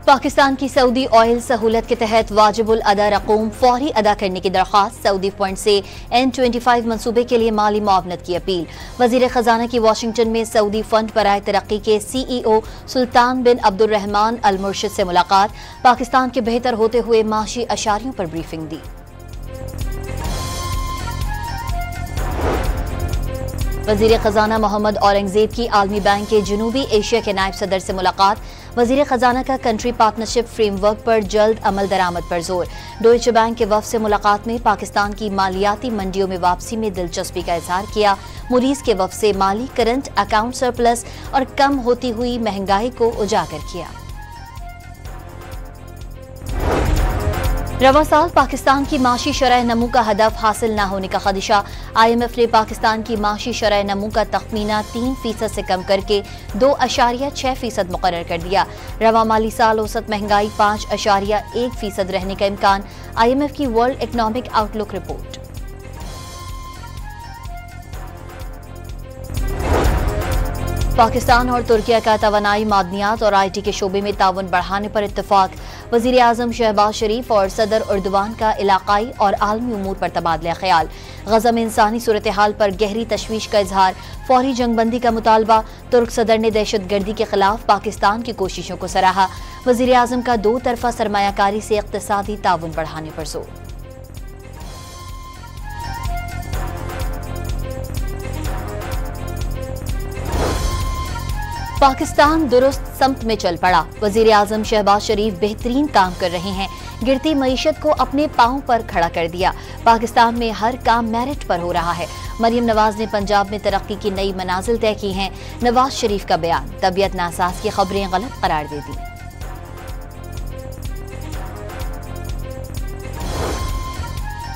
पाकिस्तान की Saudi oil सहूलत के तहत वाजिबुल अदा रकूम फौरी अदा करने की दरख्वास्त। सऊदी फंड से N25 मनसूबे के लिए माली मुआवनत की अपील। वजीर खजाना की वाशिंगटन में सऊदी फंड बराए तरक्की के CEO सुल्तान बिन अब्दुर्रहमान अल मुर्शिद से मुलाकात। पाकिस्तान के बेहतर होते हुए माशी अशारियों पर ब्रीफिंग दी। वजीर खजाना मोहम्मद औरंगजेब की आलमी बैंक के जनूबी एशिया के नायब सदर से मुलाकात। वजीर खजाना का कंट्री पार्टनरशिप फ्रेमवर्क पर जल्द अमल दरामद पर जोर। डोइचे बैंक के वफ्द से मुलाकात में पाकिस्तान की मालियाती मंडियों में वापसी में दिलचस्पी का इजहार किया। मुरीज के वफ्द से माली करंट अकाउंट सरप्लस और कम होती हुई महंगाई को उजागर किया। रवा साल पाकिस्तान की माशी शरह नमू का हदफ हासिल न होने का खदशा। IMF ने पाकिस्तान की माशी शरह नमू का तखमीना 3% से कम करके 2.6% मुकर्रर कर दिया। रवा माली साल औसत महंगाई 5.1% रहने का इम्कान। IMF की world economic outlook report. Pakistan और तुर्किया का तवानाई, मादनियात और IT के शोबे में ताउन बढ़ाने पर इत्तफाक। वजीर आजम शहबाज शरीफ और सदर उर्दवान का इलाकाई और आलमी उमूर पर तबादला ख्याल। गजा में इंसानी सूरत हाल पर गहरी तशवीश का इजहार। फौरी जंगबंदी का मुतालबा। तुर्क सदर ने दहशत गर्दी के खिलाफ पाकिस्तान की कोशिशों को सराहा। वजीर आजम का 2 तरफा सरमायाकारी से इक्तिसादी ताउन बढ़ाने पर जोर। पाकिस्तान दुरुस्त समत में चल पड़ा। वजीर आजम शहबाज शरीफ बेहतरीन काम कर रहे हैं। गिरती मईशत को अपने पांव पर खड़ा कर दिया। पाकिस्तान में हर काम मेरिट पर हो रहा है। मरियम नवाज ने पंजाब में तरक्की की नई मनाजिल तय की हैं। नवाज शरीफ का बयान। तबीयत नासाज की खबरें गलत करार दे दी।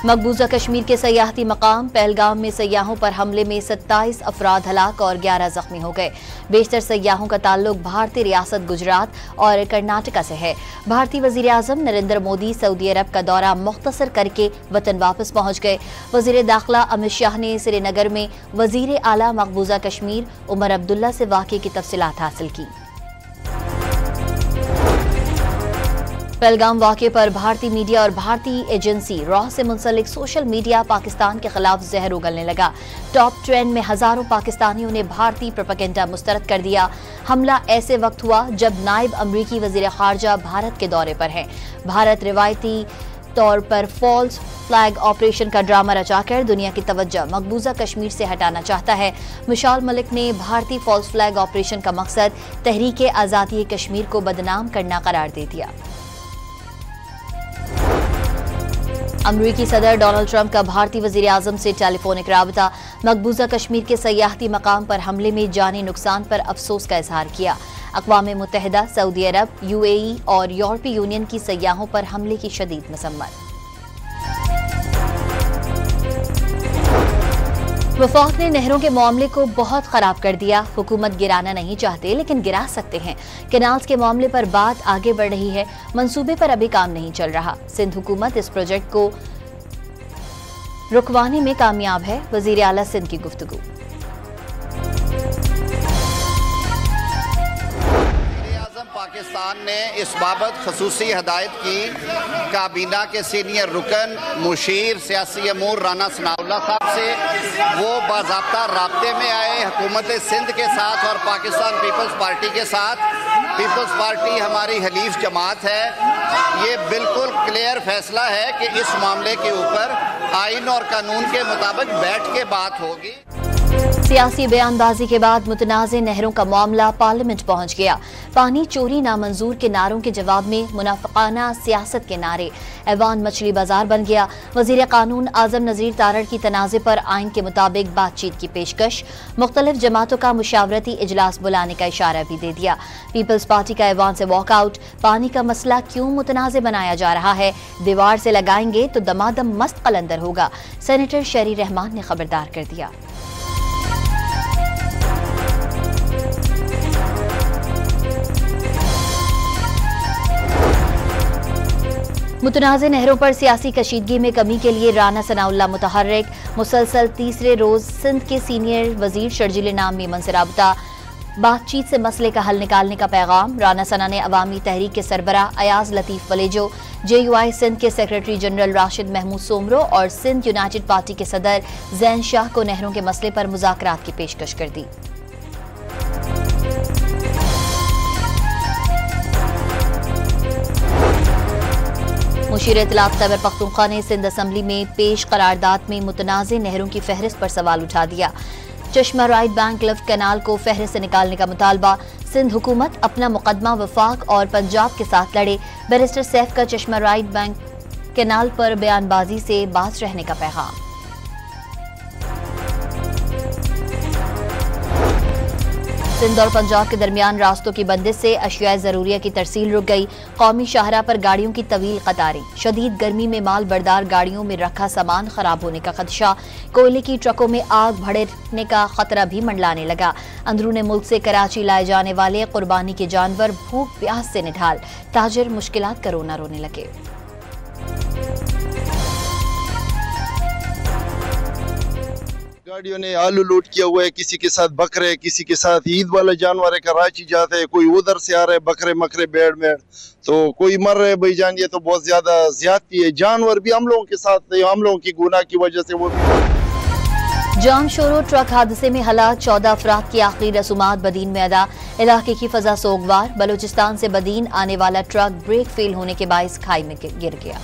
मकबूजा कश्मीर के सयाहती मकाम पहलगाम में सयाहों पर हमले में 27 अफराद हलाक और 11 जख्मी हो गए। बेशतर सयाहों का ताल्लुक भारतीय रियासत गुजरात और कर्नाटका से है। भारतीय वजीर आजम नरेंद्र मोदी सऊदी अरब का दौरा मुख्तसर करके वतन वापस पहुंच गए। वजीर दाखिला अमित शाह ने श्रीनगर में वजीर आला मकबूजा कश्मीर उमर अब्दुल्ला से वाक़े की तफसीलात हासिल की। पहलगाम वाक़े पर भारतीय मीडिया और भारतीय एजेंसी रॉ से मुंसलिक सोशल मीडिया पाकिस्तान के खिलाफ जहर उगलने लगा। टॉप ट्रेंड में हजारों पाकिस्तानियों ने भारतीय प्रोपेगेंडा मुस्तरद कर दिया। हमला ऐसे वक्त हुआ जब नायब अमरीकी वजीर खारजा भारत के दौरे पर हैं। भारत रिवायती तौर पर फॉल्स फ्लैग ऑपरेशन का ड्रामा रचाकर दुनिया की तवज्जो मकबूजा कश्मीर से हटाना चाहता है। मिशाल मलिक ने भारतीय फॉल्स फ्लैग ऑपरेशन का मकसद तहरीक आज़ादी कश्मीर को बदनाम करना करार दे दिया। अमरीकी सदर डोनाल्ड ट्रंप का भारतीय वजीर आजम से टेलीफोनिक राबता। मकबूजा कश्मीर के सयाहती मकाम पर हमले में जानी नुकसान पर अफसोस का इजहार किया। अक़वाम मुत्तहिदा, सऊदी अरब, UAE और यूरोपीय यूनियन की सयाहों पर हमले की शदीद मसम्मत। वफाक ने नहरों के मामले को बहुत खराब कर दिया। हुकूमत गिराना नहीं चाहते लेकिन गिरा सकते हैं। कैनाल्स के मामले पर बात आगे बढ़ रही है। मंसूबे पर अभी काम नहीं चल रहा। सिंध हुकूमत इस प्रोजेक्ट को रुकवाने में कामयाब है। वजीर आला सिंध की गुफ्तगू। पाकिस्तान ने इस बाबत खसूसी हदायत की काबीना के सीनियर रुकन मुशीर सियासी अमूर राना सनाउल्लाह साहब से। वो बाज़ाब्ता राब्ते में आए हुकूमत सिंध के साथ और पाकिस्तान पीपल्स पार्टी के साथ। पीपल्स पार्टी हमारी हलीफ जमात है। ये बिल्कुल क्लियर फैसला है कि इस मामले के ऊपर आइन और कानून के मुताबिक बैठ के बात होगी। सियासी बयानबाजी के बाद मुतनाज़े नहरों का मामला पार्लियामेंट पहुंच गया। पानी चोरी नामंजूर के नारों के जवाब में मुनाफिकाना सियासत के नारे। ऐवान मछली बाजार बन गया। वजीर कानून आजम नज़ीर तारड़ की तनाज़े पर आइन के मुताबिक बातचीत की पेशकश। मुख्तलिफ जमातों का मुशावरती इजलास बुलाने का इशारा भी दे दिया। पीपल्स पार्टी का ऐवान से वॉकआउट। पानी का मसला क्यों मुतनाज़े बनाया जा रहा है? दीवार से लगाएंगे तो दमादम मस्त कलंदर होगा। सेनेटर शरी रहमान ने खबरदार कर दिया। मुतनाज़े नहरों पर सियासी कशीदगी में कमी के लिए राना सनाउल्लाह मुतहर्रिक। मुसलसल तीसरे रोज सिंध के सीनियर वजीर शर्जील नाम मीमन से राबता। बातचीत से मसले का हल निकालने का पैगाम। राना सना ने अवामी तहरीक के सरबराह अयाज लतीफ वलेजो, JUI सिंध के सेक्रेटरी जनरल राशिद महमूद सोमरो और सिंध यूनाइटेड पार्टी के सदर जैन शाह को नहरों के मसले पर मुज़ाकरात की पेशकश कर दी। मुशीर इत्तलात खैबर पख्तूनख्वा ने सिंध असम्बली में पेश करारदाद में मुतनाज़ नहरों की फहरिस्त पर सवाल उठा दिया। चश्मा राइट बैंक लिफ्ट कैनाल को फहरिस्त से निकालने का मुतालबा। सिंध हुकूमत अपना मुकदमा वफाक और पंजाब के साथ लड़े। बैरिस्टर सैफ का चश्मा राइट बैंक कैनाल पर बयानबाजी से बाज रहने का पैगाम। सिंध और पंजाब के दरमियान रास्तों की बंदिश से अशियाए जरूरिया की तरसील रुक गई। कौमी शाहराह पर गाड़ियों की तवील कतारें। शदीद गर्मी में माल बरदार गाड़ियों में रखा सामान खराब होने का खदशा। कोयले की ट्रकों में आग भड़कने का खतरा भी मंडलाने लगा। अंदरूने मुल्क से कराची लाए जाने वाले कुर्बानी के जानवर भूख प्यास से निढाल। ताजिर मुश्किलात का रोना रोने लगे। गाड़ियों ने आलू लूट किया हुआ है, किसी के साथ बकरे, किसी के साथ ईद वाला जानवर है, कराची जाते हैं, कोई उधर से आ रहे हैं बकरे मकरे भेड़ में, तो कोई मर रहे भाई जान। ये तो बहुत ज्यादा ज्यादती है। जानवर भी हम लोगों के साथ, हम लोगों की गुनाह की वजह से वो भी। जाम शोरो ट्रक हादसे में हलाक 14 अफराद की आखिरी रसूमात बदीन में अदा। इलाके की फजा सोगवार। बलूचिस्तान से बदीन आने वाला ट्रक ब्रेक फेल होने के बाइस खाई में गिर गया।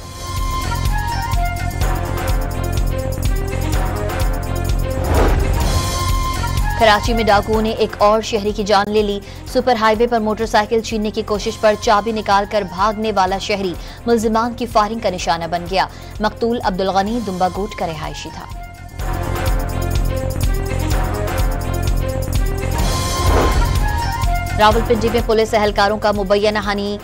कराची में डाकुओं ने एक और शहरी की जान ले ली। सुपर हाईवे पर मोटरसाइकिल छीनने की कोशिश पर चाबी निकालकर भागने वाला शहरी मुल्जिमान की फायरिंग का निशाना बन गया। मकतूल अब्दुल गनी दुम्बागोट का रिहायशी था। रावलपिंडी में पुलिस एहलकारों का मुबैना हनी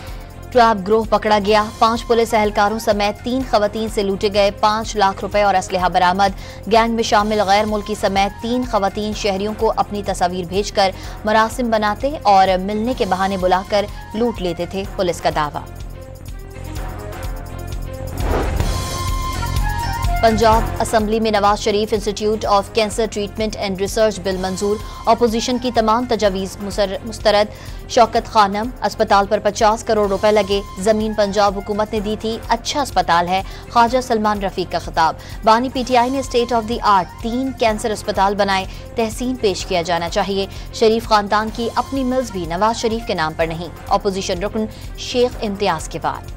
ट्रैप ग्रोह पकड़ा गया। 5 पुलिस एहलकारों समेत 3 खवातीन से लूटे गए 5 लाख रुपए और असलहा बरामद। गैंग में शामिल गैर मुल्की समेत 3 खवातीन शहरियों को अपनी तस्वीर भेजकर मरासिम बनाते और मिलने के बहाने बुलाकर लूट लेते थे, पुलिस का दावा। पंजाब असम्बली में Nawaz Sharif institute of cancer treatment and research bill मंजूर। अपोजिशन की तमाम तजावीज मुस्तरद। शौकत खानम अस्पताल पर 50 करोड़ रुपए लगे। जमीन पंजाब हुकूमत ने दी थी, अच्छा अस्पताल है। ख्वाजा सलमान रफीक का खिताब। बानी PTI ने state of the art 3 cancer अस्पताल बनाए, तहसीन पेश किया जाना चाहिए। शरीफ खानदान की अपनी मिल्स भी नवाज शरीफ के नाम पर नहीं। अपोजिशन रुकन शेख इम्तियाज के बाद।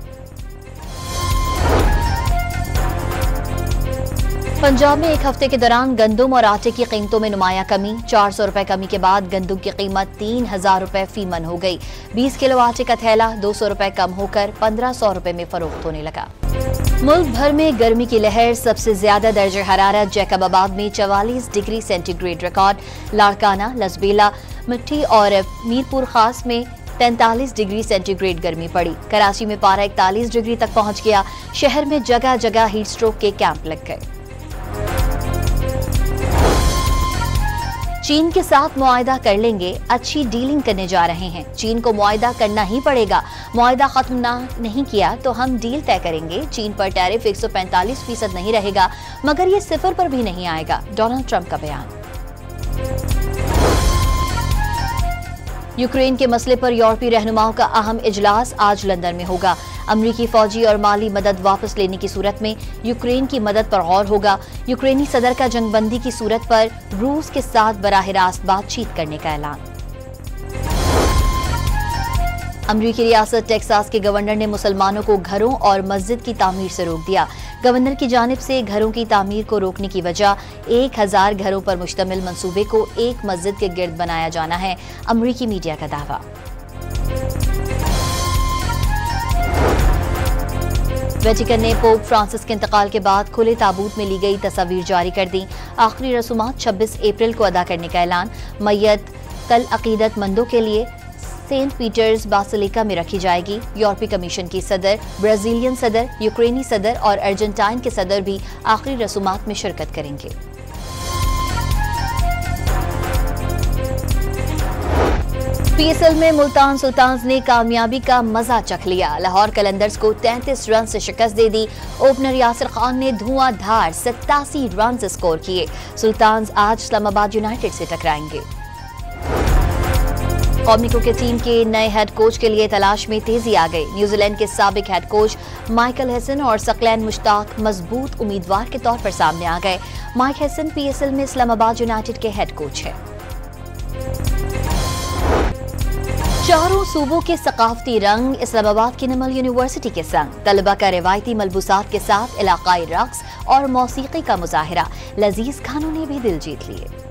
पंजाब में एक हफ्ते के दौरान गंदुम और आटे की कीमतों में नुमाया कमी। 400 रुपए कमी के बाद गंदुम की कीमत 3000 रुपए फी मन हो गई। 20 किलो आटे का थैला 200 रुपए कम होकर 1500 रुपए में फरोख्त होने लगा। मुल्क भर में गर्मी की लहर। सबसे ज्यादा दर्जे हरारत जैकबाबाद में 44 degree centigrade record. Larkana, Lasbela, मिट्टी और मीरपुर खास में 43 डिग्री सेंटीग्रेड गर्मी पड़ी। कराची में पारा 41 डिग्री तक पहुंच गया। शहर में जगह जगह हीट स्ट्रोक के कैंप लग गए। चीन के साथ मुआहदा कर लेंगे, अच्छी डीलिंग करने जा रहे हैं। चीन को मुआहदा करना ही पड़ेगा। मुआहदा खत्म नहीं किया तो हम डील तय करेंगे। चीन पर टैरिफ 145% नहीं रहेगा, मगर ये 0 पर भी नहीं आएगा। डोनाल्ड ट्रंप का बयान। यूक्रेन के मसले पर यूरोपीय रहनुमाओं का अहम इजलास आज लंदन में होगा। अमरीकी फौजी और माली मदद वापस लेने की सूरत में यूक्रेन की मदद पर गौर होगा। यूक्रेनी सदर का जंगबंदी की सूरत पर रूस के साथ बराह रास्त बातचीत करने का ऐलान। अमरीकी रियासत टेक्सास के गवर्नर ने मुसलमानों को घरों और मस्जिद की तामीर से रोक दिया। गवर्नर की जानिब से घरों की तामीर को रोकने की वजह 1000 घरों पर मुश्तमिल मंसूबे को एक मस्जिद के गिर्द बनाया जाना है। अमरीकी मीडिया का दावा। वेटिकन ने पोप फ्रांसिस के इंतकाल के बाद खुले ताबूत में ली गई तस्वीर जारी कर दी। आखिरी रसूमात 26 अप्रैल को अदा करने का ऐलान। मैयत कल अकीदतमंदों के लिए सेंट पीटर्स बासिलिका में रखी जाएगी। यूरोपीय कमीशन की सदर, ब्राजीलियन सदर, यूक्रेनी सदर और अर्जेंटाइन के सदर भी आखिरी रसूमात में शिरकत करेंगे। PSL में मुल्तान सुल्तान्स ने कामयाबी का मजा चख लिया। लाहौर कलंदर्स को 33 रन से शिकस्त दे दी। ओपनर यासिर खान ने धुआंधार 87 रन स्कोर किए। सुल्तान्स आज इस्लामाबाद यूनाइटेड से टकराएंगे। कौमी क्रिकेट टीम के नए हेड कोच के लिए तलाश में तेजी आ गई। न्यूजीलैंड के साबिक हेड कोच माइकल हैसन और सकलैन मुश्ताक मजबूत उम्मीदवार के तौर पर सामने आ गए। माइक हैसन PSL में इस्लामाबाद यूनाइटेड के हेड कोच हैं। चारों सूबों के सकाफती रंग इस्लामाबाद की नमल यूनिवर्सिटी के संग। तलबा का रिवायती मलबूसात के साथ इलाकाई रक्स और मौसीकी का मुजाहिरा। लजीज खानों ने भी दिल जीत लिए।